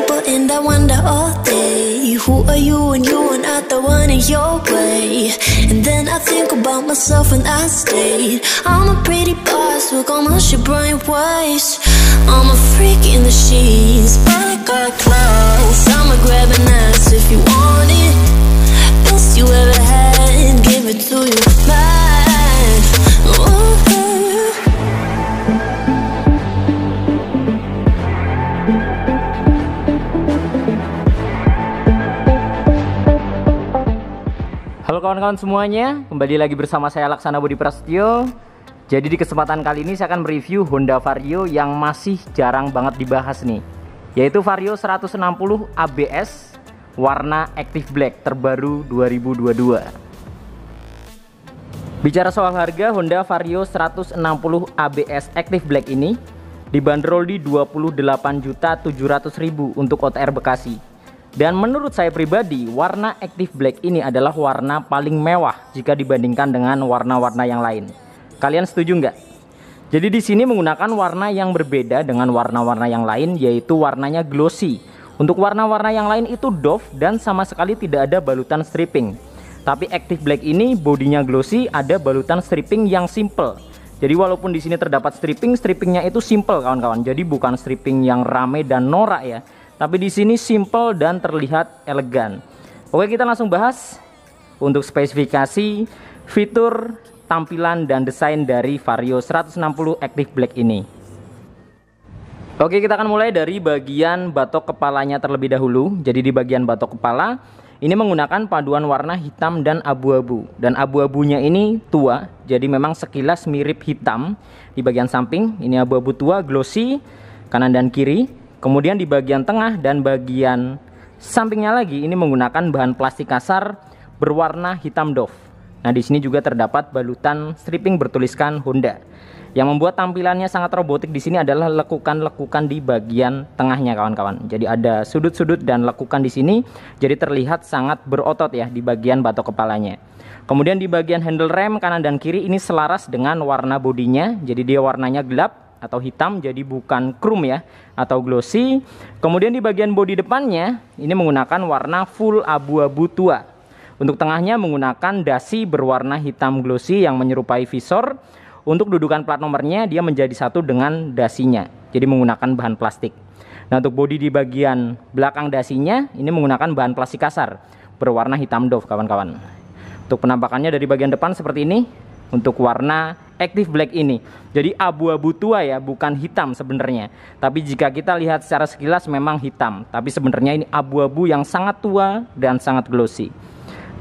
simple and I wonder all day, who are you and you are not the one in your way. And then I think about myself and I state, I'm a pretty boss with almost your brain waves. I'm a freak in the sheets, but I got class. I'ma grab an ass if you want it. Best you ever had, give it to you back. Ooh. Halo kawan-kawan semuanya, kembali lagi bersama saya Laksana Budi Prasetyo. Jadi di kesempatan kali ini saya akan mereview Honda Vario yang masih jarang banget dibahas nih, yaitu Vario 160 ABS warna Active Black terbaru 2022. Bicara soal harga, Honda Vario 160 ABS Active Black ini dibanderol di 28.700.000 untuk OTR Bekasi. Dan menurut saya pribadi, warna Active Black ini adalah warna paling mewah jika dibandingkan dengan warna-warna yang lain. Kalian setuju nggak? Jadi di sini menggunakan warna yang berbeda dengan warna-warna yang lain, yaitu warnanya glossy. Untuk warna-warna yang lain itu doff dan sama sekali tidak ada balutan stripping. Tapi Active Black ini bodinya glossy, ada balutan stripping yang simple. Jadi walaupun di sini terdapat strippingnya itu simple kawan-kawan. Jadi bukan stripping yang rame dan norak ya. Tapi di sini simple dan terlihat elegan. Oke, kita langsung bahas untuk spesifikasi, fitur, tampilan dan desain dari Vario 160 Active Black ini. Oke, kita akan mulai dari bagian batok kepalanya terlebih dahulu. Jadi di bagian batok kepala ini menggunakan paduan warna hitam dan abu-abu. Dan abu-abunya ini tua, jadi memang sekilas mirip hitam. Di bagian samping ini abu-abu tua, glossy, kanan dan kiri. Kemudian di bagian tengah dan bagian sampingnya lagi ini menggunakan bahan plastik kasar berwarna hitam doff. Nah, di sini juga terdapat balutan stripping bertuliskan Honda. Yang membuat tampilannya sangat robotik di sini adalah lekukan-lekukan di bagian tengahnya kawan-kawan. Jadi ada sudut-sudut dan lekukan di sini, jadi terlihat sangat berotot ya di bagian batok kepalanya. Kemudian di bagian handle rem kanan dan kiri ini selaras dengan warna bodinya. Jadi dia warnanya gelap atau hitam, jadi bukan chrome ya atau glossy. Kemudian di bagian bodi depannya ini menggunakan warna full abu-abu tua. Untuk tengahnya menggunakan dasi berwarna hitam glossy yang menyerupai visor. Untuk dudukan plat nomornya dia menjadi satu dengan dasinya, jadi menggunakan bahan plastik. Nah, untuk bodi di bagian belakang dasinya ini menggunakan bahan plastik kasar berwarna hitam doff kawan-kawan. Untuk penampakannya dari bagian depan seperti ini. Untuk warna Active Black ini jadi abu-abu tua ya, bukan hitam sebenarnya. Tapi jika kita lihat secara sekilas memang hitam, tapi sebenarnya ini abu-abu yang sangat tua dan sangat glossy.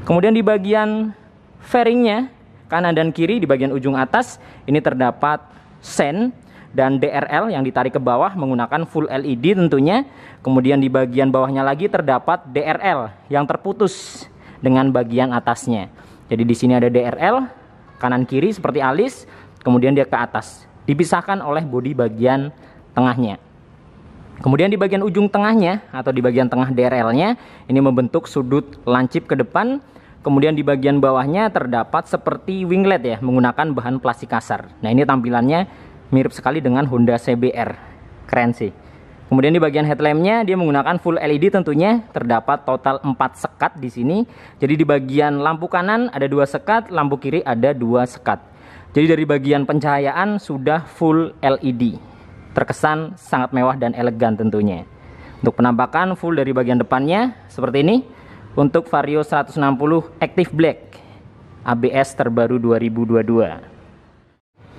Kemudian di bagian fairingnya kanan dan kiri di bagian ujung atas ini terdapat sen dan DRL yang ditarik ke bawah menggunakan full LED tentunya. Kemudian di bagian bawahnya lagi terdapat DRL yang terputus dengan bagian atasnya. Jadi di sini ada DRL kanan kiri seperti alis, kemudian dia ke atas, dipisahkan oleh bodi bagian tengahnya. Kemudian di bagian ujung tengahnya atau di bagian tengah DRL-nya ini membentuk sudut lancip ke depan. Kemudian di bagian bawahnya terdapat seperti winglet ya, menggunakan bahan plastik kasar. Nah, ini tampilannya mirip sekali dengan Honda CBR, keren sih. Kemudian di bagian headlampnya dia menggunakan full LED tentunya, terdapat total 4 sekat di sini. Jadi di bagian lampu kanan ada 2 sekat, lampu kiri ada 2 sekat. Jadi dari bagian pencahayaan sudah full LED. Terkesan sangat mewah dan elegan tentunya. Untuk penampakan full dari bagian depannya seperti ini. Untuk Vario 160 Active Black ABS terbaru 2022.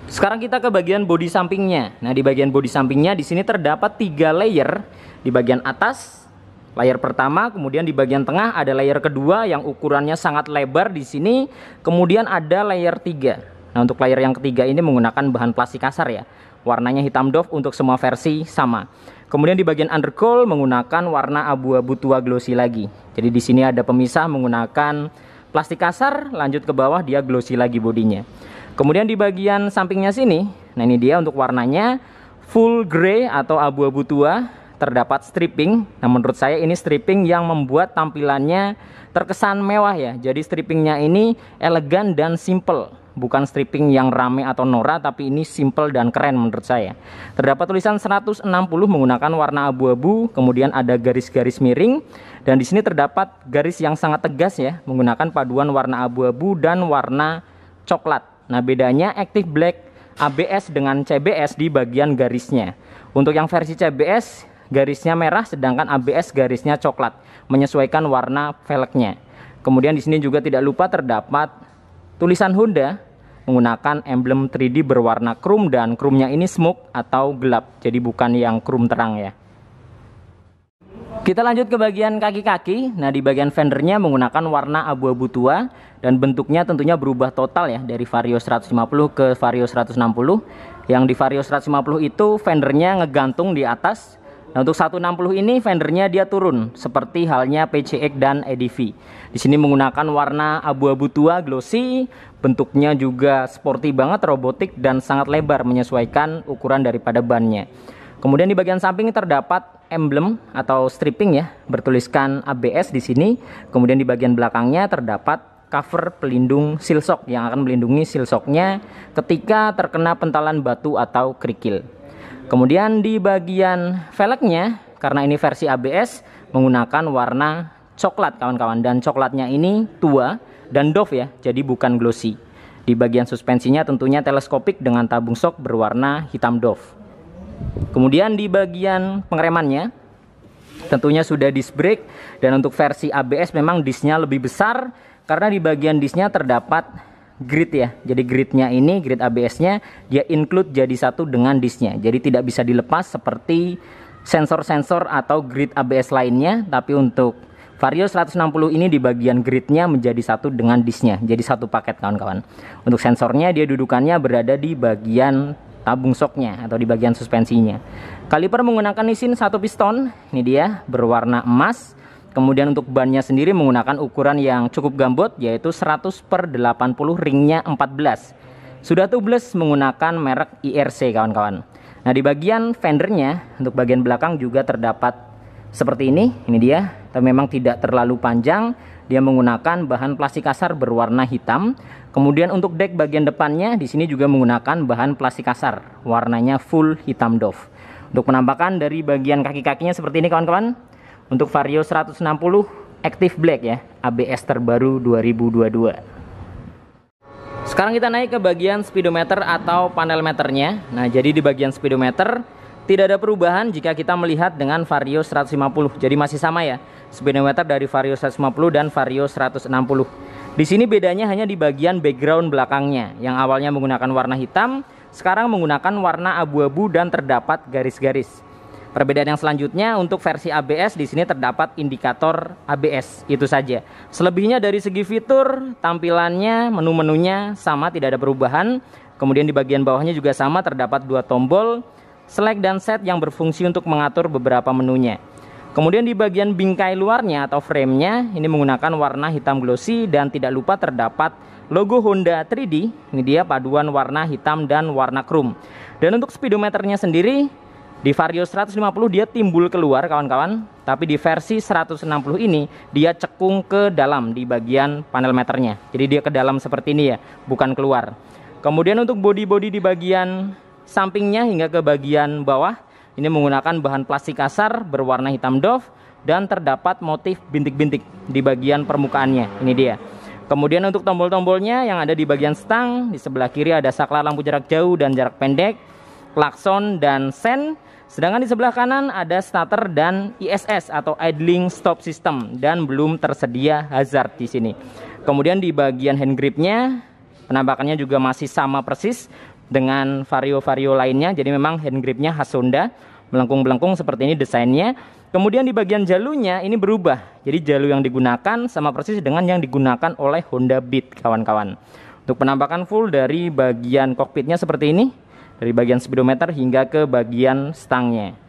Sekarang kita ke bagian bodi sampingnya. Nah, di bagian bodi sampingnya di sini terdapat 3 layer. Di bagian atas layer pertama, kemudian di bagian tengah ada layer kedua yang ukurannya sangat lebar di sini. Kemudian ada layer 3. Nah, untuk layer yang ketiga ini menggunakan bahan plastik kasar ya. Warnanya hitam doff untuk semua versi sama. Kemudian di bagian undercowl menggunakan warna abu-abu tua glossy lagi. Jadi di sini ada pemisah menggunakan plastik kasar, lanjut ke bawah dia glossy lagi bodinya. Kemudian di bagian sampingnya sini, nah ini dia untuk warnanya full grey atau abu-abu tua, terdapat stripping. Nah, menurut saya ini stripping yang membuat tampilannya terkesan mewah ya. Jadi strippingnya ini elegan dan simple, bukan stripping yang rame atau norak, tapi ini simple dan keren menurut saya. Terdapat tulisan 160 menggunakan warna abu-abu, kemudian ada garis-garis miring, dan di sini terdapat garis yang sangat tegas ya, menggunakan paduan warna abu-abu dan warna coklat. Nah, bedanya Active Black ABS dengan CBS di bagian garisnya. Untuk yang versi CBS garisnya merah, sedangkan ABS garisnya coklat, menyesuaikan warna velgnya. Kemudian di sini juga tidak lupa terdapat tulisan Honda menggunakan emblem 3D berwarna chrome, dan chrome-nya ini smoke atau gelap, jadi bukan yang chrome terang ya. Kita lanjut ke bagian kaki-kaki. Nah, di bagian fendernya menggunakan warna abu-abu tua, dan bentuknya tentunya berubah total ya dari Vario 150 ke Vario 160. Yang di Vario 150 itu fendernya ngegantung di atas. Nah, untuk 160 ini fendernya dia turun seperti halnya PCX dan EDV. Di sini menggunakan warna abu-abu tua glossy, bentuknya juga sporty banget, robotik, dan sangat lebar menyesuaikan ukuran daripada bannya. Kemudian di bagian samping terdapat emblem atau stripping ya, bertuliskan ABS di sini. Kemudian di bagian belakangnya terdapat cover pelindung seal shock yang akan melindungi seal shocknya ketika terkena pentalan batu atau kerikil. Kemudian di bagian velgnya, karena ini versi ABS, menggunakan warna coklat kawan-kawan, dan coklatnya ini tua dan doff ya, jadi bukan glossy. Di bagian suspensinya tentunya teleskopik dengan tabung shock berwarna hitam doff. Kemudian di bagian pengeremannya tentunya sudah disc brake, dan untuk versi ABS memang discnya lebih besar karena di bagian discnya terdapat grid ya. Jadi gridnya ini, grid ABS-nya dia include jadi satu dengan discnya, jadi tidak bisa dilepas seperti sensor-sensor atau grid ABS lainnya. Tapi untuk Vario 160 ini di bagian gridnya menjadi satu dengan discnya, jadi satu paket kawan-kawan. Untuk sensornya dia dudukannya berada di bagian tabung shocknya atau di bagian suspensinya. Kaliper menggunakan Nissin 1 piston, ini dia berwarna emas. Kemudian untuk bannya sendiri menggunakan ukuran yang cukup gambot, yaitu 100/80, ringnya 14. Sudah tubeless menggunakan merek IRC kawan-kawan. Nah, di bagian fendernya untuk bagian belakang juga terdapat seperti ini dia, tapi memang tidak terlalu panjang. Dia menggunakan bahan plastik kasar berwarna hitam. Kemudian untuk deck bagian depannya di sini juga menggunakan bahan plastik kasar, warnanya full hitam doff. Untuk penampakan dari bagian kaki-kakinya seperti ini kawan-kawan. Untuk Vario 160 Active Black ya, ABS terbaru 2022. Sekarang kita naik ke bagian speedometer atau panel meternya. Nah, jadi di bagian speedometer tidak ada perubahan jika kita melihat dengan Vario 150. Jadi masih sama ya, speedometer dari Vario 150 dan Vario 160. Di sini bedanya hanya di bagian background belakangnya, yang awalnya menggunakan warna hitam, sekarang menggunakan warna abu-abu dan terdapat garis-garis. Perbedaan yang selanjutnya untuk versi ABS, di sini terdapat indikator ABS, itu saja. Selebihnya dari segi fitur, tampilannya, menu-menunya sama, tidak ada perubahan. Kemudian di bagian bawahnya juga sama, terdapat dua tombol select dan set yang berfungsi untuk mengatur beberapa menunya. Kemudian di bagian bingkai luarnya atau frame-nya ini menggunakan warna hitam glossy, dan tidak lupa terdapat logo Honda 3D. Ini dia paduan warna hitam dan warna chrome. Dan untuk speedometernya sendiri di Vario 150 dia timbul keluar kawan-kawan, tapi di versi 160 ini dia cekung ke dalam di bagian panel meternya. Jadi dia ke dalam seperti ini ya, bukan keluar. Kemudian untuk bodi-bodi di bagian sampingnya hingga ke bagian bawah ini menggunakan bahan plastik kasar berwarna hitam doff, dan terdapat motif bintik-bintik di bagian permukaannya. Ini dia. Kemudian untuk tombol-tombolnya yang ada di bagian stang, di sebelah kiri ada saklar lampu jarak jauh dan jarak pendek, klakson dan sen. Sedangkan di sebelah kanan ada starter dan ISS atau idling stop system, dan belum tersedia hazard di sini. Kemudian di bagian hand gripnya penampakannya juga masih sama persis dengan Vario-Vario lainnya. Jadi memang hand gripnya khas Honda, melengkung-melengkung seperti ini desainnya. Kemudian di bagian jalunya ini berubah. Jadi jalu yang digunakan sama persis dengan yang digunakan oleh Honda Beat kawan-kawan. Untuk penampakan full dari bagian kokpitnya seperti ini, dari bagian speedometer hingga ke bagian stangnya.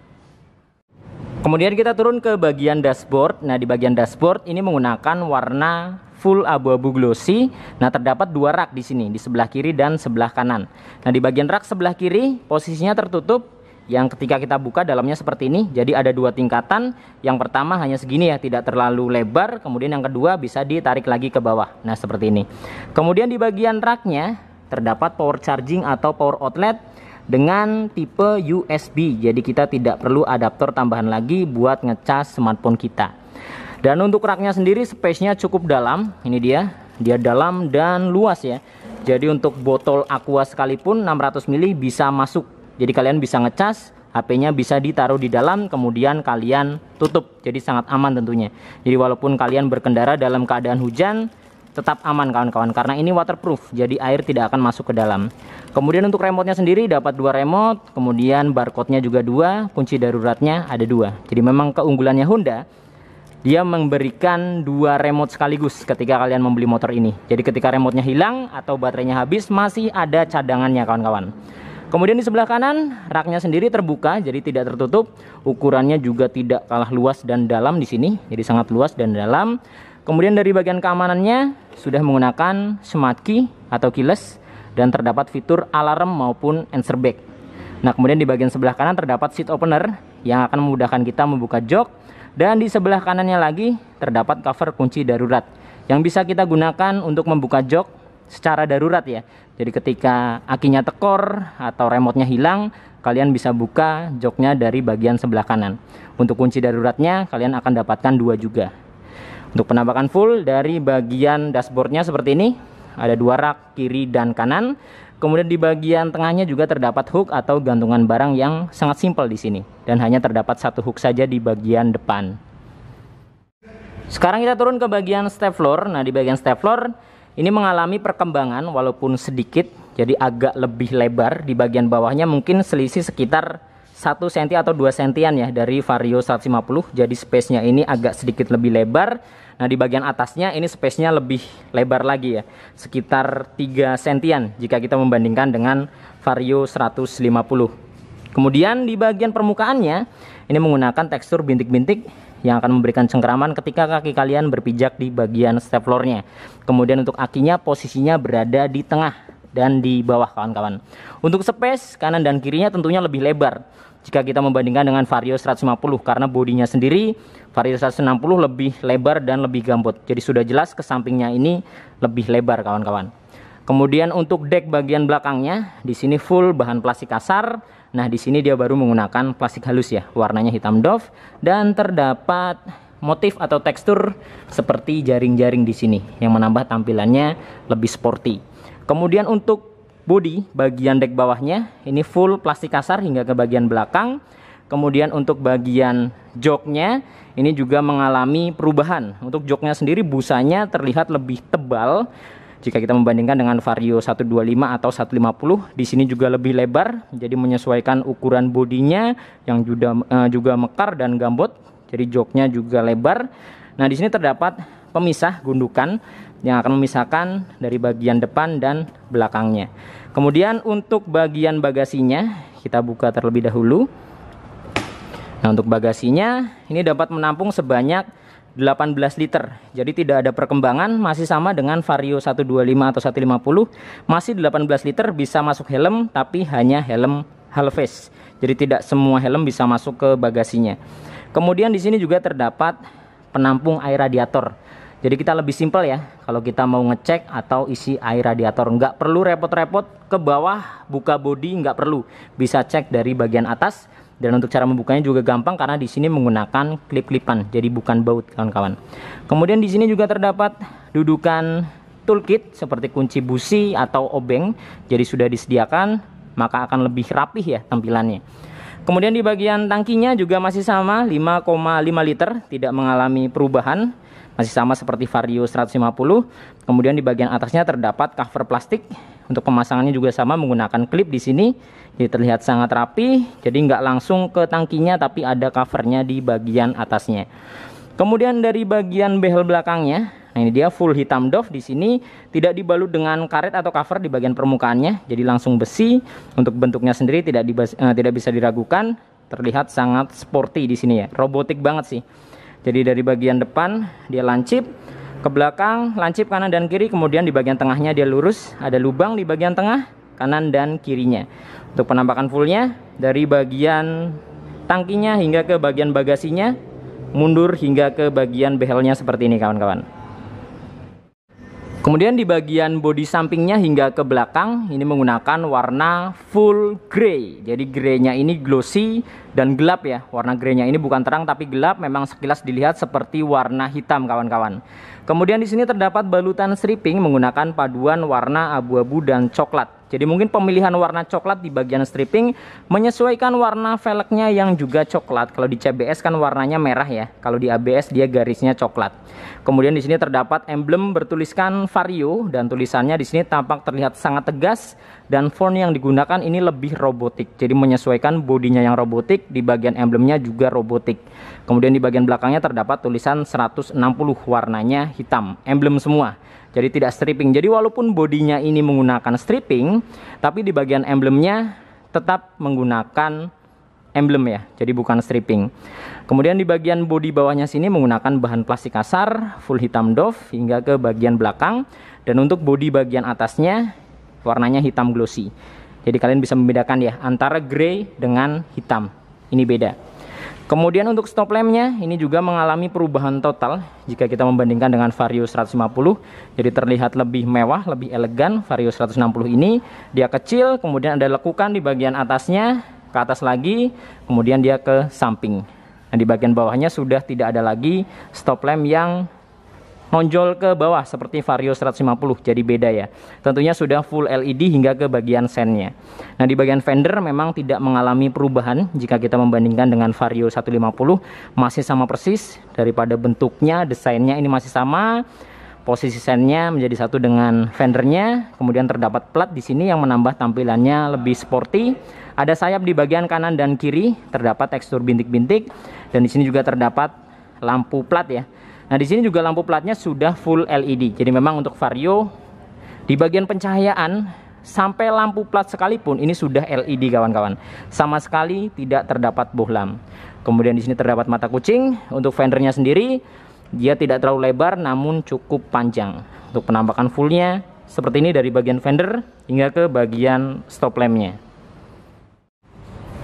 Kemudian kita turun ke bagian dashboard. Nah, di bagian dashboard ini menggunakan warna full abu-abu glossy. Nah, terdapat dua rak di sini, di sebelah kiri dan sebelah kanan. Nah, di bagian rak sebelah kiri posisinya tertutup, yang ketika kita buka dalamnya seperti ini. Jadi ada dua tingkatan. Yang pertama hanya segini ya, tidak terlalu lebar. Kemudian yang kedua bisa ditarik lagi ke bawah. Nah, seperti ini. Kemudian di bagian raknya terdapat power charging atau power outlet dengan tipe USB. Jadi kita tidak perlu adaptor tambahan lagi buat ngecas smartphone kita. Dan untuk raknya sendiri space-nya cukup dalam. Ini dia dalam dan luas ya. Jadi untuk botol aqua sekalipun 600 ml bisa masuk. Jadi kalian bisa ngecas, HP-nya bisa ditaruh di dalam, kemudian kalian tutup. Jadi sangat aman tentunya. Jadi walaupun kalian berkendara dalam keadaan hujan, tetap aman kawan-kawan, karena ini waterproof, jadi air tidak akan masuk ke dalam. Kemudian untuk remote-nya sendiri dapat 2 remote, kemudian barcode-nya juga 2, kunci daruratnya ada 2. Jadi memang keunggulannya Honda, dia memberikan 2 remote sekaligus ketika kalian membeli motor ini. Jadi ketika remote-nya hilang atau baterainya habis, masih ada cadangannya kawan-kawan. Kemudian di sebelah kanan, raknya sendiri terbuka, jadi tidak tertutup. Ukurannya juga tidak kalah luas dan dalam di sini, jadi sangat luas dan dalam. Kemudian dari bagian keamanannya sudah menggunakan smart key atau keyless dan terdapat fitur alarm maupun answer back. Nah, kemudian di bagian sebelah kanan terdapat seat opener yang akan memudahkan kita membuka jok, dan di sebelah kanannya lagi terdapat cover kunci darurat yang bisa kita gunakan untuk membuka jok secara darurat ya. Jadi ketika akinya tekor atau remote-nya hilang, kalian bisa buka joknya dari bagian sebelah kanan. Untuk kunci daruratnya kalian akan dapatkan 2 juga. Untuk penampakan full dari bagian dashboardnya seperti ini, ada 2 rak kiri dan kanan. Kemudian di bagian tengahnya juga terdapat hook atau gantungan barang yang sangat simpel di sini, dan hanya terdapat 1 hook saja di bagian depan. Sekarang kita turun ke bagian step floor. Nah, di bagian step floor ini mengalami perkembangan walaupun sedikit, jadi agak lebih lebar. Di bagian bawahnya mungkin selisih sekitar 1 cm atau 2 cm ya dari Vario 150. Jadi space-nya ini agak sedikit lebih lebar. Nah, di bagian atasnya ini space-nya lebih lebar lagi ya, sekitar 3 cm jika kita membandingkan dengan Vario 150. Kemudian di bagian permukaannya ini menggunakan tekstur bintik-bintik yang akan memberikan cengkeraman ketika kaki kalian berpijak di bagian step floor-nya. Kemudian untuk akinya posisinya berada di tengah dan di bawah kawan-kawan. Untuk space kanan dan kirinya tentunya lebih lebar jika kita membandingkan dengan Vario 150, karena bodinya sendiri Vario 160 lebih lebar dan lebih gambot. Jadi sudah jelas ke sampingnya ini lebih lebar kawan-kawan. Kemudian untuk deck bagian belakangnya di sini full bahan plastik kasar. Nah, di sini dia baru menggunakan plastik halus ya, warnanya hitam doff, dan terdapat motif atau tekstur seperti jaring-jaring di sini yang menambah tampilannya lebih sporty. Kemudian untuk bodi bagian deck bawahnya ini full plastik kasar hingga ke bagian belakang. Kemudian untuk bagian joknya ini juga mengalami perubahan. Untuk joknya sendiri busanya terlihat lebih tebal jika kita membandingkan dengan Vario 125 atau 150. Di sini juga lebih lebar, jadi menyesuaikan ukuran bodinya yang juga mekar dan gambot. Jadi joknya juga lebar. Nah, di sini terdapat pemisah gundukan yang akan memisahkan dari bagian depan dan belakangnya. Kemudian untuk bagian bagasinya kita buka terlebih dahulu. Nah, untuk bagasinya ini dapat menampung sebanyak 18 liter. Jadi tidak ada perkembangan, masih sama dengan Vario 125 atau 150. Masih 18 liter, bisa masuk helm tapi hanya helm half face. Jadi tidak semua helm bisa masuk ke bagasinya. Kemudian di sini juga terdapat penampung air radiator. Jadi kita lebih simpel ya kalau kita mau ngecek atau isi air radiator. Nggak perlu repot-repot ke bawah buka bodi, nggak perlu. Bisa cek dari bagian atas. Dan untuk cara membukanya juga gampang karena di sini menggunakan klip-klipan, jadi bukan baut kawan-kawan. Kemudian di sini juga terdapat dudukan toolkit seperti kunci busi atau obeng. Jadi sudah disediakan, maka akan lebih rapih ya tampilannya. Kemudian di bagian tangkinya juga masih sama 5,5 liter, tidak mengalami perubahan. Masih sama seperti Vario 150. Kemudian di bagian atasnya terdapat cover plastik. Untuk pemasangannya juga sama menggunakan klip di sini. Jadi terlihat sangat rapi. Jadi nggak langsung ke tangkinya tapi ada covernya di bagian atasnya. Kemudian dari bagian behel belakangnya, nah ini dia full hitam doff di sini, tidak dibalut dengan karet atau cover di bagian permukaannya. Jadi langsung besi. Untuk bentuknya sendiri tidak bisa diragukan. Terlihat sangat sporty di sini ya. Robotik banget sih. Jadi dari bagian depan dia lancip, ke belakang lancip kanan dan kiri, kemudian di bagian tengahnya dia lurus, ada lubang di bagian tengah kanan dan kirinya. Untuk penampakan fullnya dari bagian tangkinya hingga ke bagian bagasinya, mundur hingga ke bagian behelnya seperti ini kawan-kawan. Kemudian di bagian bodi sampingnya hingga ke belakang ini menggunakan warna full grey. Jadi greynya ini glossy dan gelap ya. Warna greynya ini bukan terang tapi gelap, memang sekilas dilihat seperti warna hitam kawan-kawan. Kemudian di sini terdapat balutan stripping menggunakan paduan warna abu-abu dan coklat. Jadi mungkin pemilihan warna coklat di bagian stripping menyesuaikan warna velgnya yang juga coklat. Kalau di CBS kan warnanya merah ya. Kalau di ABS dia garisnya coklat. Kemudian di sini terdapat emblem bertuliskan Vario dan tulisannya di sini tampak terlihat sangat tegas dan font yang digunakan ini lebih robotik. Jadi menyesuaikan bodinya yang robotik, di bagian emblemnya juga robotik. Kemudian di bagian belakangnya terdapat tulisan 160, warnanya hitam, emblem semua. Jadi tidak stripping. Jadi walaupun bodinya ini menggunakan stripping, tapi di bagian emblemnya tetap menggunakan emblem ya. Jadi bukan stripping. Kemudian di bagian bodi bawahnya sini menggunakan bahan plastik kasar, full hitam doff hingga ke bagian belakang. Dan untuk bodi bagian atasnya warnanya hitam glossy. Jadi kalian bisa membedakan ya antara grey dengan hitam. Ini beda. Kemudian untuk stop lampnya ini juga mengalami perubahan total jika kita membandingkan dengan Vario 150. Jadi terlihat lebih mewah, lebih elegan. Vario 160 ini dia kecil, kemudian ada lekukan di bagian atasnya, ke atas lagi, kemudian dia ke samping. Nah di bagian bawahnya sudah tidak ada lagi stop lamp yang nonjol ke bawah seperti Vario 150, jadi beda ya. Tentunya sudah full LED hingga ke bagian sennya. Nah di bagian fender memang tidak mengalami perubahan jika kita membandingkan dengan Vario 150, masih sama persis daripada bentuknya, desainnya ini masih sama. Posisi sennya menjadi satu dengan fendernya. Kemudian terdapat plat di sini yang menambah tampilannya lebih sporty. Ada sayap di bagian kanan dan kiri, terdapat tekstur bintik-bintik dan di sini juga terdapat lampu plat ya. Nah di sini juga lampu platnya sudah full LED. Jadi memang untuk Vario di bagian pencahayaan sampai lampu plat sekalipun ini sudah LED kawan-kawan. Sama sekali tidak terdapat bohlam. Kemudian di sini terdapat mata kucing. Untuk fendernya sendiri dia tidak terlalu lebar namun cukup panjang. Untuk penampakan fullnya seperti ini dari bagian fender hingga ke bagian stop lampnya.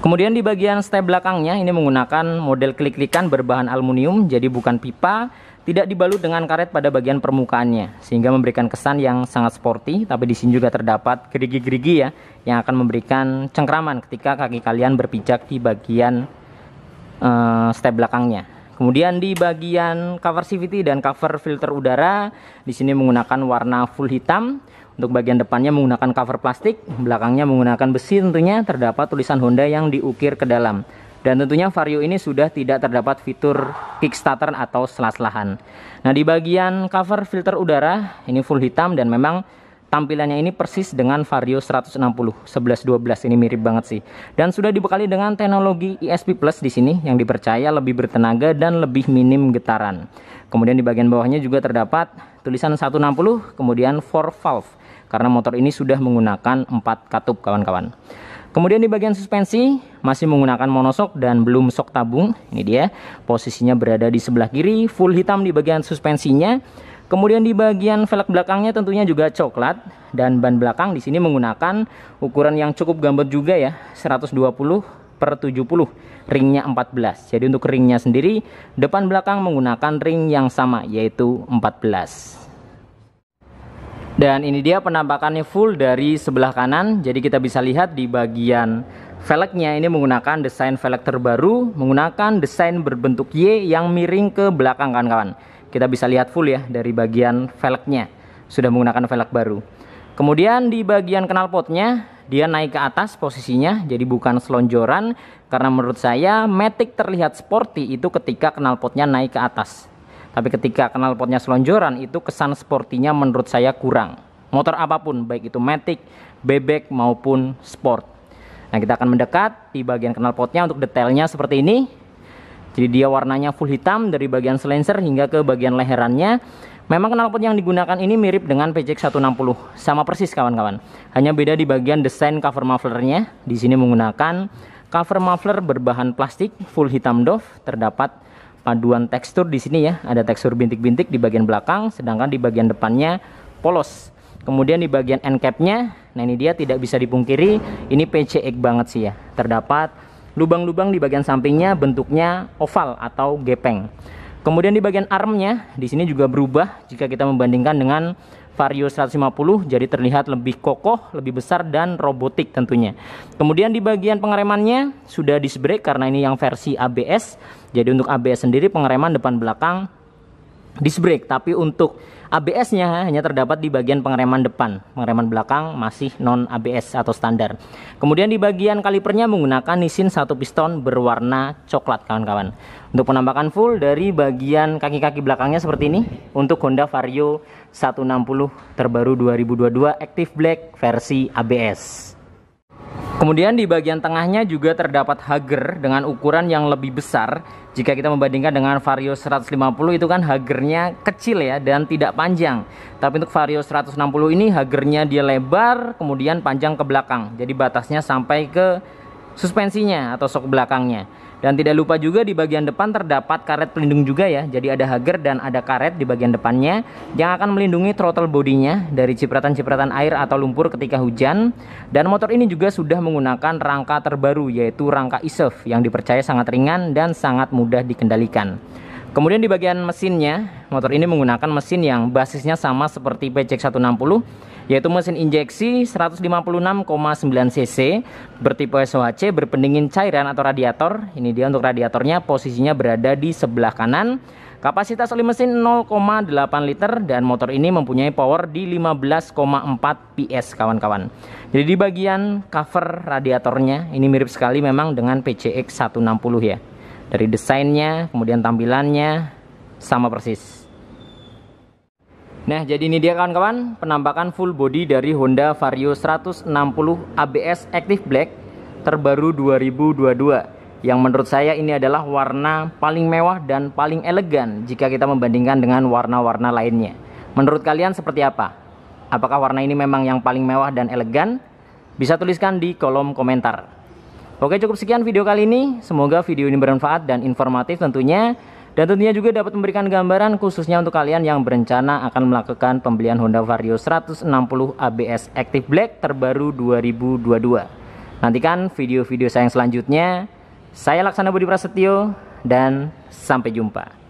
Kemudian di bagian step belakangnya ini menggunakan model klik-klikan berbahan aluminium, jadi bukan pipa, tidak dibalut dengan karet pada bagian permukaannya, sehingga memberikan kesan yang sangat sporty. Tapi di sini juga terdapat gerigi-gerigi ya, yang akan memberikan cengkraman ketika kaki kalian berpijak di bagian step belakangnya. Kemudian di bagian cover CVT dan cover filter udara, di sini menggunakan warna full hitam. Untuk bagian depannya menggunakan cover plastik, belakangnya menggunakan besi tentunya, terdapat tulisan Honda yang diukir ke dalam. Dan tentunya Vario ini sudah tidak terdapat fitur kickstarter atau selah-selahan. Nah di bagian cover filter udara ini full hitam dan memang tampilannya ini persis dengan Vario 160, 1112 ini mirip banget sih. Dan sudah dibekali dengan teknologi ESP Plus di sini yang dipercaya lebih bertenaga dan lebih minim getaran. Kemudian di bagian bawahnya juga terdapat tulisan 160, kemudian 4 valve. Karena motor ini sudah menggunakan 4 katup kawan-kawan. Kemudian di bagian suspensi masih menggunakan monosok dan belum sok tabung. Ini dia posisinya berada di sebelah kiri, full hitam di bagian suspensinya. Kemudian di bagian velg belakangnya tentunya juga coklat dan ban belakang di sini menggunakan ukuran yang cukup gambut juga ya, 120/70, ringnya 14. Jadi untuk ringnya sendiri depan belakang menggunakan ring yang sama yaitu 14. Dan ini dia penampakannya full dari sebelah kanan. Jadi kita bisa lihat di bagian velgnya ini menggunakan desain velg terbaru, menggunakan desain berbentuk Y yang miring ke belakang kawan-kawan. Kita bisa lihat full ya dari bagian velgnya, sudah menggunakan velg baru. Kemudian di bagian knalpotnya dia naik ke atas posisinya, jadi bukan selonjoran. Karena menurut saya Matic terlihat sporty itu ketika knalpotnya naik ke atas. Tapi ketika knalpotnya selonjoran itu kesan sportinya menurut saya kurang. Motor apapun baik itu Matic, bebek maupun sport. Nah kita akan mendekat di bagian knalpotnya untuk detailnya seperti ini. Jadi dia warnanya full hitam dari bagian silencer hingga ke bagian leherannya. Memang knalpot yang digunakan ini mirip dengan PCX 160, sama persis kawan-kawan. Hanya beda di bagian desain cover mufflernya. Di sini menggunakan cover muffler berbahan plastik full hitam doff, terdapat paduan tekstur di sini ya, ada tekstur bintik-bintik di bagian belakang, sedangkan di bagian depannya polos. Kemudian di bagian end cap-nya, nah ini dia tidak bisa dipungkiri, ini PCX banget sih ya. Terdapat lubang-lubang di bagian sampingnya, bentuknya oval atau gepeng. Kemudian di bagian armnya, di sini juga berubah jika kita membandingkan dengan Vario 150, jadi terlihat lebih kokoh, lebih besar dan robotik tentunya. Kemudian di bagian pengeremannya sudah disc brake karena ini yang versi ABS. Jadi untuk ABS sendiri pengereman depan belakang disc brake, tapi untuk ABS-nya hanya terdapat di bagian pengereman depan. Pengereman belakang masih non ABS atau standar. Kemudian di bagian kalipernya menggunakan Nissin 1 piston berwarna coklat, kawan-kawan. Untuk penampakan full dari bagian kaki-kaki belakangnya seperti ini untuk Honda Vario 160 terbaru 2022 Active Black versi ABS. Kemudian di bagian tengahnya juga terdapat hager dengan ukuran yang lebih besar. Jika kita membandingkan dengan Vario 150 itu kan hagernya kecil ya dan tidak panjang. Tapi untuk Vario 160 ini hagernya dia lebar kemudian panjang ke belakang. Jadi batasnya sampai ke suspensinya atau sok belakangnya. Dan tidak lupa juga di bagian depan terdapat karet pelindung juga ya. Jadi ada hager dan ada karet di bagian depannya yang akan melindungi throttle bodinya dari cipratan-cipratan air atau lumpur ketika hujan. Dan motor ini juga sudah menggunakan rangka terbaru yaitu rangka e-Surf yang dipercaya sangat ringan dan sangat mudah dikendalikan. Kemudian di bagian mesinnya, motor ini menggunakan mesin yang basisnya sama seperti PCX 160 yaitu mesin injeksi 156,9 cc bertipe SOHC berpendingin cairan atau radiator. Ini dia untuk radiatornya, posisinya berada di sebelah kanan. Kapasitas oli mesin 0,8 liter dan motor ini mempunyai power di 15,4 PS, kawan-kawan. Jadi di bagian cover radiatornya ini mirip sekali memang dengan PCX 160 ya. Dari desainnya, kemudian tampilannya sama persis. Nah, jadi ini dia kawan-kawan penampakan full body dari Honda Vario 160 ABS Active Black terbaru 2022. Yang menurut saya ini adalah warna paling mewah dan paling elegan jika kita membandingkan dengan warna-warna lainnya. Menurut kalian seperti apa? Apakah warna ini memang yang paling mewah dan elegan? Bisa tuliskan di kolom komentar. Oke, cukup sekian video kali ini. Semoga video ini bermanfaat dan informatif tentunya. Dan tentunya juga dapat memberikan gambaran khususnya untuk kalian yang berencana akan melakukan pembelian Honda Vario 160 ABS Active Black terbaru 2022. Nantikan video-video saya yang selanjutnya. Saya Laksana Budi Prasetyo dan sampai jumpa.